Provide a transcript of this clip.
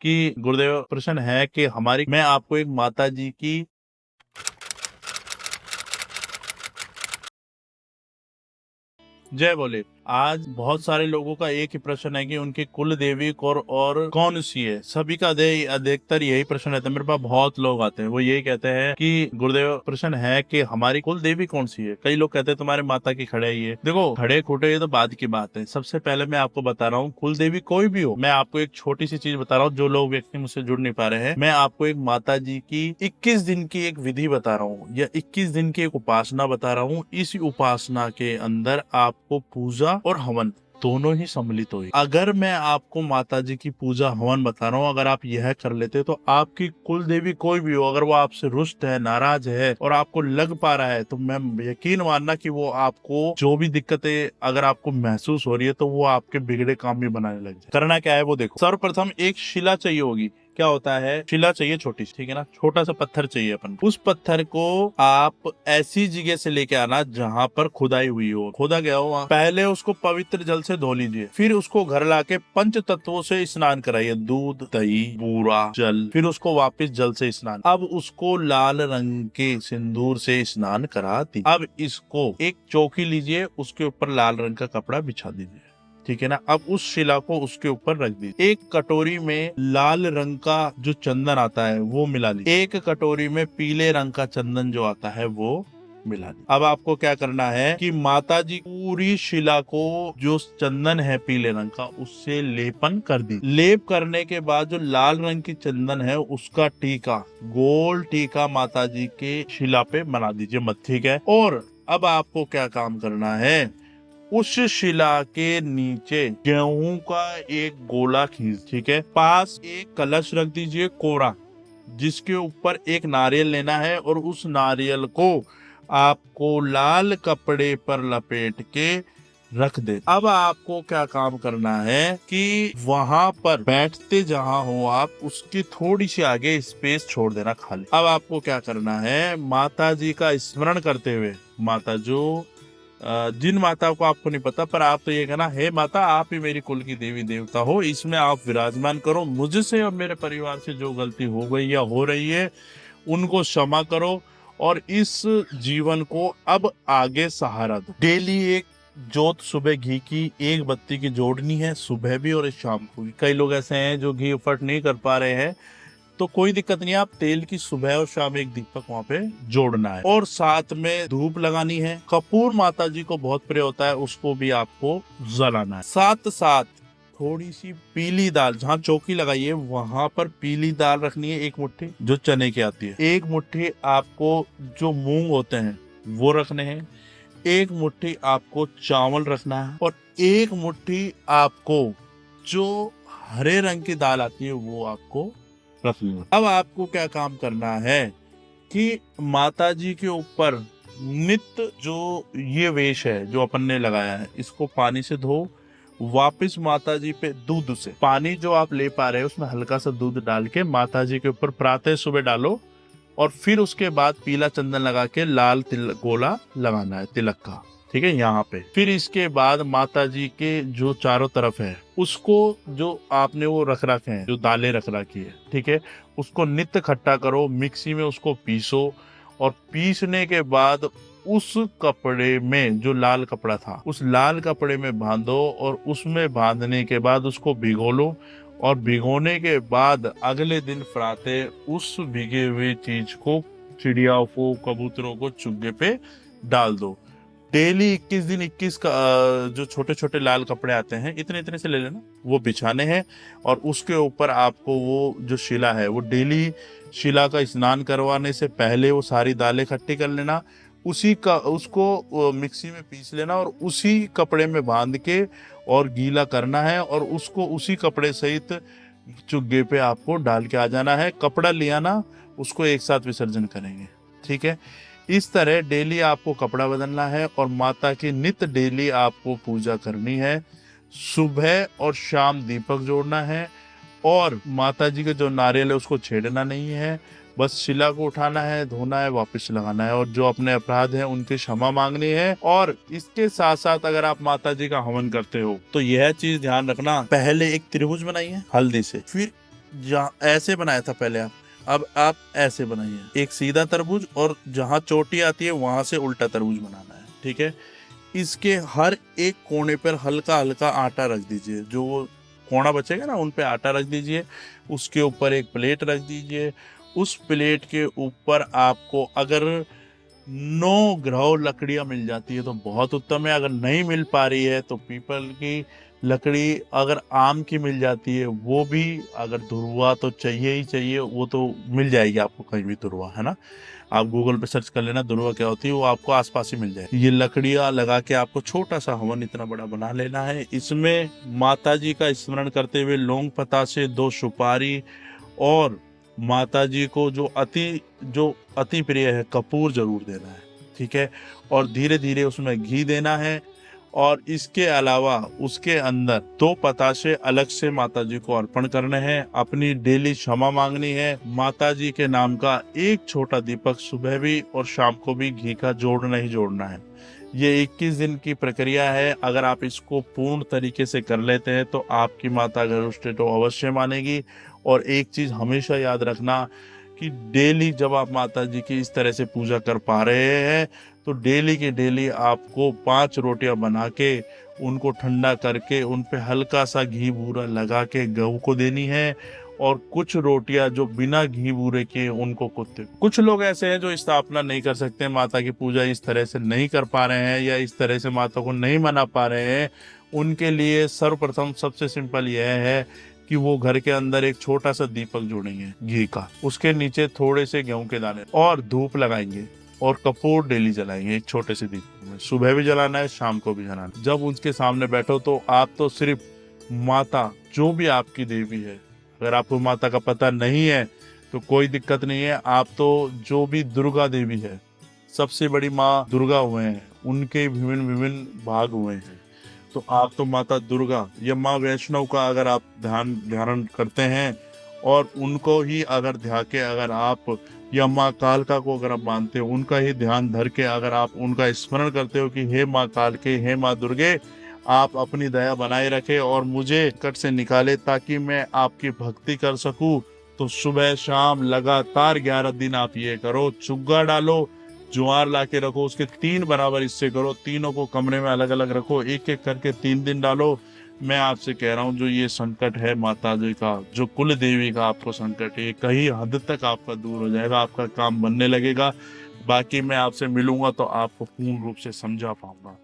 कि गुरुदेव प्रश्न है कि हमारी मैं आपको एक माता जी की जय बोले। आज बहुत सारे लोगों का एक ही प्रश्न है कि उनकी कुल देवी और कौन सी है। सभी का अधिकतर यही प्रश्न रहता है। मेरे पास बहुत लोग आते हैं, वो यही कहते हैं कि गुरुदेव प्रश्न है कि हमारी कुल देवी कौन सी है। कई लोग कहते हैं तुम्हारे माता की खड़े ही है। देखो, खड़े खोटे ये तो बाद की बात है। सबसे पहले मैं आपको बता रहा हूँ, कुल देवी कोई भी हो, मैं आपको एक छोटी सी चीज बता रहा हूँ। जो लोग व्यक्ति मुझसे जुड़ नहीं पा रहे हैं, मैं आपको एक माता जी की 21 दिन की एक विधि बता रहा हूँ, या 21 दिन की एक उपासना बता रहा हूँ। इस उपासना के अंदर आपको पूजा और हवन दोनों ही सम्मिलित हुई। अगर मैं आपको माता जी की पूजा हवन बता रहा हूँ, अगर आप यह कर लेते तो आपकी कुल देवी कोई भी हो, अगर वो आपसे रुष्ट है, नाराज है और आपको लग पा रहा है, तो मैं यकीन मानना कि वो आपको जो भी दिक्कतें अगर आपको महसूस हो रही है, तो वो आपके बिगड़े काम भी बनाने लग जाए। करना क्या है वो देखो। सर्वप्रथम एक शिला चाहिए होगी। क्या होता है, शिला चाहिए छोटी सी, ठीक है ना। छोटा सा पत्थर चाहिए अपन। उस पत्थर को आप ऐसी जगह से लेके आना जहाँ पर खुदाई हुई हो, खोदा गया हो। पहले उसको पवित्र जल से धो लीजिए, फिर उसको घर लाके पंच तत्वों से स्नान कराइए। दूध, दही, बूरा, जल, फिर उसको वापस जल से स्नान। अब उसको लाल रंग के सिंदूर से स्नान करा दी। अब इसको एक चौकी लीजिए, उसके ऊपर लाल रंग का कपड़ा बिछा दीजिए, ठीक है ना। अब उस शिला को उसके ऊपर रख दीजिए। एक कटोरी में लाल रंग का जो चंदन आता है वो मिला लीजिए। एक कटोरी में पीले रंग का चंदन जो आता है वो मिला लीजिए। अब आपको क्या करना है कि माता जी पूरी शिला को जो चंदन है पीले रंग का, उससे लेपन कर दी। लेप करने के बाद जो लाल रंग की चंदन है उसका टीका, गोल टीका माता जी के शिला पे बना दीजिए मत, ठीक है। और अब आपको क्या काम करना है, उस शिला के नीचे गेहूं का एक गोला खींच, ठीक है। पास एक कलश रख दीजिए कोरा, जिसके ऊपर एक नारियल लेना है और उस नारियल को आपको लाल कपड़े पर लपेट के रख दे। अब आपको क्या काम करना है कि वहां पर बैठते जहां हो आप, उसकी थोड़ी सी आगे स्पेस छोड़ देना खाली। अब आपको क्या करना है, माता जी का स्मरण करते हुए, माता जो जिन माताओं को आपको नहीं पता, पर आप तो ये कहना, हे माता आप ही मेरी कुल की देवी देवता हो, इसमें आप विराजमान करो। मुझसे और मेरे परिवार से जो गलती हो गई या हो रही है उनको क्षमा करो, और इस जीवन को अब आगे सहारा दो। डेली एक जोत सुबह घी की एक बत्ती की जोड़नी है, सुबह भी और शाम को भी। कई लोग ऐसे हैं जो घी उपट नहीं कर पा रहे हैं, तो कोई दिक्कत नहीं है, आप तेल की सुबह और शाम एक दीपक वहाँ पे जोड़ना है। और साथ में धूप लगानी है। कपूर माता जी को बहुत प्रिय होता है, उसको भी आपको जलाना है। साथ साथ थोड़ी सी पीली दाल, जहाँ चौकी लगाई है वहां पर पीली दाल रखनी है, एक मुट्ठी जो चने की आती है। एक मुट्ठी आपको जो मूंग होते हैं वो रखने हैं। एक मुट्ठी आपको चावल रखना है, और एक मुट्ठी आपको जो हरे रंग की दाल आती है वो आपको रखनी है। अब आपको क्या काम करना है कि माता जी के ऊपर नित्य जो ये वेश है जो अपन ने लगाया है, इसको पानी से धो, वापस माता जी पे दूध से, पानी जो आप ले पा रहे हैं उसमें हल्का सा दूध डाल के माता जी के ऊपर प्रातः सुबह डालो, और फिर उसके बाद पीला चंदन लगा के लाल गोला लगाना है तिलक का, ठीक है, यहाँ पे। फिर इसके बाद माता जी के जो चारों तरफ है उसको, जो आपने वो रख रखे हैं, जो दालें रख रखी है, ठीक है, उसको नित्य खट्टा करो, मिक्सी में उसको पीसो, और पीसने के बाद उस कपड़े में, जो लाल कपड़ा था, उस लाल कपड़े में बांधो, और उसमें बांधने के बाद उसको भिगो लो, और भिगोने के बाद अगले दिन प्रातः उस भिगे हुए चीज को चिड़ियाओं को, कबूतरों को चुग्गे पे डाल दो। डेली 21 दिन 21 का जो छोटे छोटे लाल कपड़े आते हैं, इतने इतने से ले लेना, वो बिछाने हैं, और उसके ऊपर आपको वो जो शिला है, वो डेली शिला का स्नान करवाने से पहले वो सारी दालें इकट्ठी कर लेना, उसी का उसको मिक्सी में पीस लेना, और उसी कपड़े में बांध के और गीला करना है, और उसको उसी कपड़े सहित चुग्गे पे आपको डाल के आ जाना है। कपड़ा लिया ना, उसको एक साथ विसर्जन करेंगे, ठीक है। इस तरह डेली आपको कपड़ा बदलना है, और माता की नित्य डेली आपको पूजा करनी है। सुबह और शाम दीपक जोड़ना है, और माता जी के जो नारियल है उसको छेड़ना नहीं है, बस शिला को उठाना है, धोना है, वापस लगाना है, और जो अपने अपराध हैं उनकी क्षमा मांगनी है। और इसके साथ साथ अगर आप माता जी का हवन करते हो तो यह चीज ध्यान रखना, पहले एक त्रिभुज बनाइए हल्दी से, फिर जहाँ ऐसे बनाया था पहले अब आप ऐसे बनाइए, एक सीधा तरबूज और जहाँ चोटी आती है वहां से उल्टा तरबूज बनाना है, ठीक है। इसके हर एक कोने पर हल्का हल्का आटा रख दीजिए, जो वो कोना बचेगा ना उन पे आटा रख दीजिए। उसके ऊपर एक प्लेट रख दीजिए। उस प्लेट के ऊपर आपको अगर 9 ग्रह लकड़ियां मिल जाती है तो बहुत उत्तम है। अगर नहीं मिल पा रही है तो पीपल की लकड़ी, अगर आम की मिल जाती है वो भी, अगर धुरवा तो चाहिए ही चाहिए, वो तो मिल जाएगी आपको कहीं भी धुरवा, है ना। आप गूगल पे सर्च कर लेना धुरवा क्या होती है, वो आपको आसपास ही मिल जाए। ये लकड़ियां लगा के आपको छोटा सा हवन इतना बड़ा बना लेना है। इसमें माता जी का स्मरण करते हुए लौंग पतासे, 2 सुपारी और माता जी को जो अति प्रिय है कपूर जरूर देना है, ठीक है। और धीरे धीरे उसमें घी देना है। और इसके अलावा उसके अंदर 2 पताशे अलग से माता जी को अर्पण करने हैं। अपनी डेली क्षमा मांगनी है। माता जी के नाम का एक छोटा दीपक सुबह भी और शाम को भी घी का जोड़ना ही जोड़ना है। ये 21 दिन की प्रक्रिया है। अगर आप इसको पूर्ण तरीके से कर लेते हैं तो आपकी माता तो अवश्य मानेगी। और एक चीज हमेशा याद रखना कि डेली जब आप माता जी की इस तरह से पूजा कर पा रहे हैं तो डेली के डेली आपको 5 रोटियां बना के उनको ठंडा करके उन पे हल्का सा घी बूरा लगा के गऊ को देनी है। और कुछ रोटियां जो बिना घी बूरे के उनको कुत्ते, कुछ लोग ऐसे हैं जो स्थापना नहीं कर सकते, माता की पूजा इस तरह से नहीं कर पा रहे हैं या इस तरह से माता को नहीं मना पा रहे हैं, उनके लिए सर्वप्रथम सबसे सिंपल यह है कि वो घर के अंदर एक छोटा सा दीपक जोड़ेंगे घी का, उसके नीचे थोड़े से गेहूं के दाने और धूप लगाएंगे और कपूर डेली जलाएंगे एक छोटे से दीपक में। सुबह भी जलाना है, शाम को भी जलाना है। जब उनके सामने बैठो तो आप तो सिर्फ माता, जो भी आपकी देवी है, अगर आपको माता का पता नहीं है तो कोई दिक्कत नहीं है, आप तो जो भी दुर्गा देवी है, सबसे बड़ी माँ दुर्गा हुए हैं, उनके विभिन्न विभिन्न भाग हुए हैं, तो आप तो माता दुर्गा या माँ वैष्णव का अगर आप ध्यान करते हैं और उनको ही अगर ध्यान के अगर आप, या माँ कालका को अगर आप मानते हो, उनका ही ध्यान धर के अगर आप उनका स्मरण करते हो कि हे माँ कालके, हे माँ दुर्गे, आप अपनी दया बनाए रखे और मुझे कट से निकाले ताकि मैं आपकी भक्ति कर सकूं, तो सुबह शाम लगातार 11 दिन आप ये करो। चुग्गा डालो, ज्वार ला के रखो, उसके 3 बराबर हिस्से करो, तीनों को कमरे में अलग अलग रखो, एक एक करके 3 दिन डालो। मैं आपसे कह रहा हूँ जो ये संकट है माता जी का, जो कुल देवी का आपको संकट है, कहीं हद तक आपका दूर हो जाएगा, आपका काम बनने लगेगा। बाकी मैं आपसे मिलूंगा तो आपको पूर्ण रूप से समझा पाऊंगा।